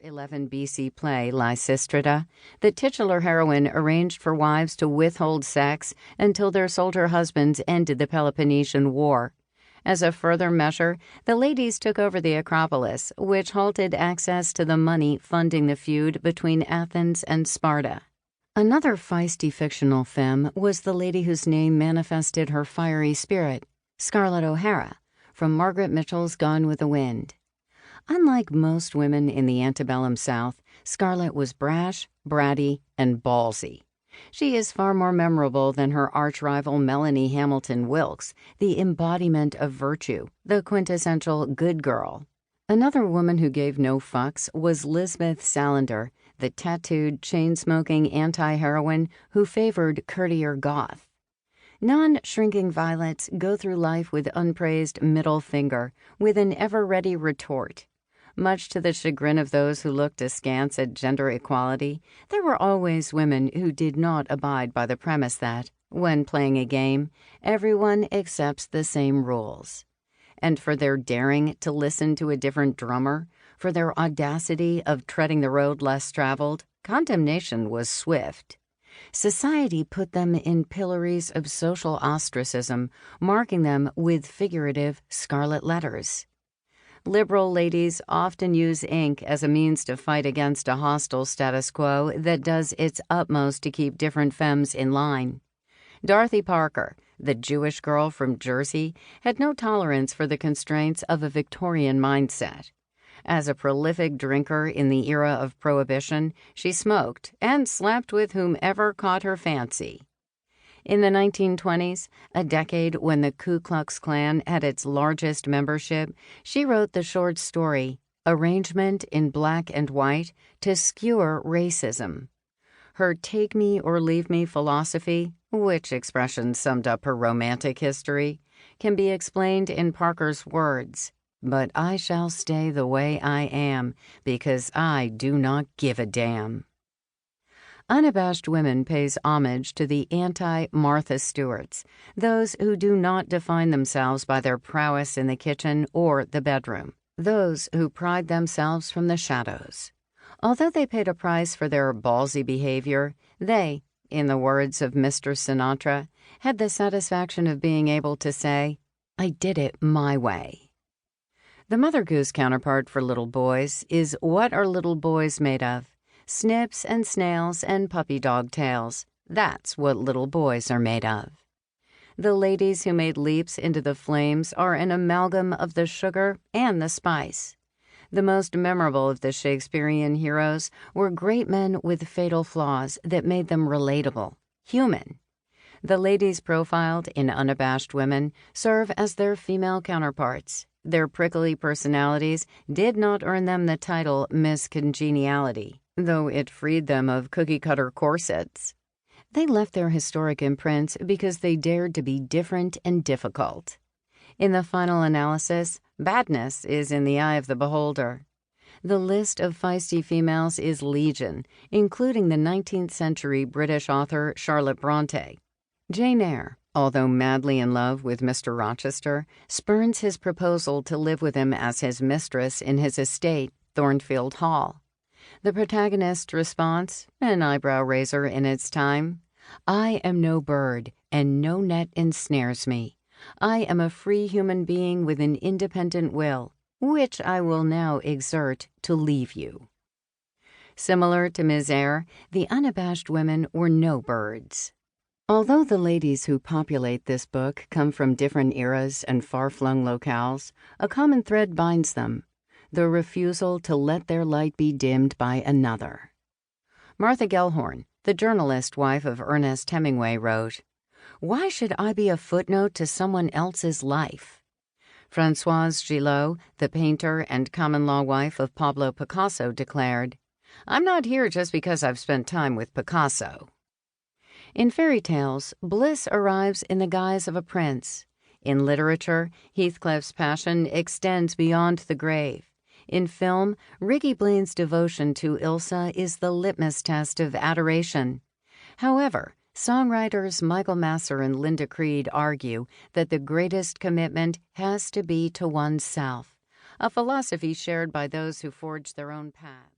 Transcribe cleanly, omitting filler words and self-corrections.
411 BC play Lysistrata, the titular heroine arranged for wives to withhold sex until their soldier husbands ended the Peloponnesian War. As a further measure, the ladies took over the Acropolis, which halted access to the money funding the feud between Athens and Sparta. Another feisty fictional femme was the lady whose name manifested her fiery spirit, Scarlett O'Hara, from Margaret Mitchell's Gone with the Wind. Unlike most women in the antebellum South, Scarlett was brash, bratty, and ballsy. She is far more memorable than her arch-rival Melanie Hamilton Wilkes, the embodiment of virtue, the quintessential good girl. Another woman who gave no fucks was Lisbeth Salander, the tattooed, chain-smoking anti-heroine who favored courtier goth. Non-shrinking violets go through life with unpraised middle finger, with an ever-ready retort. Much to the chagrin of those who looked askance at gender equality, there were always women who did not abide by the premise that, when playing a game, everyone accepts the same rules. And for their daring to listen to a different drummer, for their audacity of treading the road less traveled, condemnation was swift. Society put them in pillories of social ostracism, marking them with figurative scarlet letters. Liberal ladies often use ink as a means to fight against a hostile status quo that does its utmost to keep different femmes in line. Dorothy Parker, the Jewish girl from Jersey, had no tolerance for the constraints of a Victorian mindset. As a prolific drinker in the era of Prohibition, she smoked and slept with whomever caught her fancy. In the 1920s, a decade when the Ku Klux Klan had its largest membership, she wrote the short story, Arrangement in Black and White, to skewer racism. Her take me or leave me philosophy, which expression summed up her romantic history, can be explained in Parker's words, "But I shall stay the way I am, because I do not give a damn." Unabashed Women pays homage to the anti-Martha Stewarts, those who do not define themselves by their prowess in the kitchen or the bedroom, those who pride themselves from the shadows. Although they paid a price for their ballsy behavior, they, in the words of Mr. Sinatra, had the satisfaction of being able to say, "I did it my way." The Mother Goose counterpart for little boys is What Are Little Boys Made Of? Snips and snails and puppy dog tails. That's what little boys are made of. The ladies who made leaps into the flames are an amalgam of the sugar and the spice. The most memorable of the Shakespearean heroes were great men with fatal flaws that made them relatable, human. The ladies profiled in Unabashed Women serve as their female counterparts. Their prickly personalities did not earn them the title Miss Congeniality, though it freed them of cookie-cutter corsets. They left their historic imprints because they dared to be different and difficult. In the final analysis, badness is in the eye of the beholder. The list of feisty females is legion, including the 19th century British author Charlotte Bronte. Jane Eyre, although madly in love with Mr. Rochester, spurns his proposal to live with him as his mistress in his estate, Thornfield Hall. The protagonist's response, an eyebrow-raiser in its time, "I am no bird, and no net ensnares me. I am a free human being with an independent will, which I will now exert to leave you." Similar to Ms. Eyre, the Unabashed Women were no birds. Although the ladies who populate this book come from different eras and far-flung locales, a common thread binds them: the refusal to let their light be dimmed by another. Martha Gellhorn, the journalist wife of Ernest Hemingway, wrote, "Why should I be a footnote to someone else's life?" Françoise Gillot, the painter and common-law wife of Pablo Picasso, declared, "I'm not here just because I've spent time with Picasso." In fairy tales, bliss arrives in the guise of a prince. In literature, Heathcliff's passion extends beyond the grave. In film, Ricky Blaine's devotion to Ilsa is the litmus test of adoration. However, songwriters Michael Masser and Linda Creed argue that the greatest commitment has to be to oneself, a philosophy shared by those who forge their own path.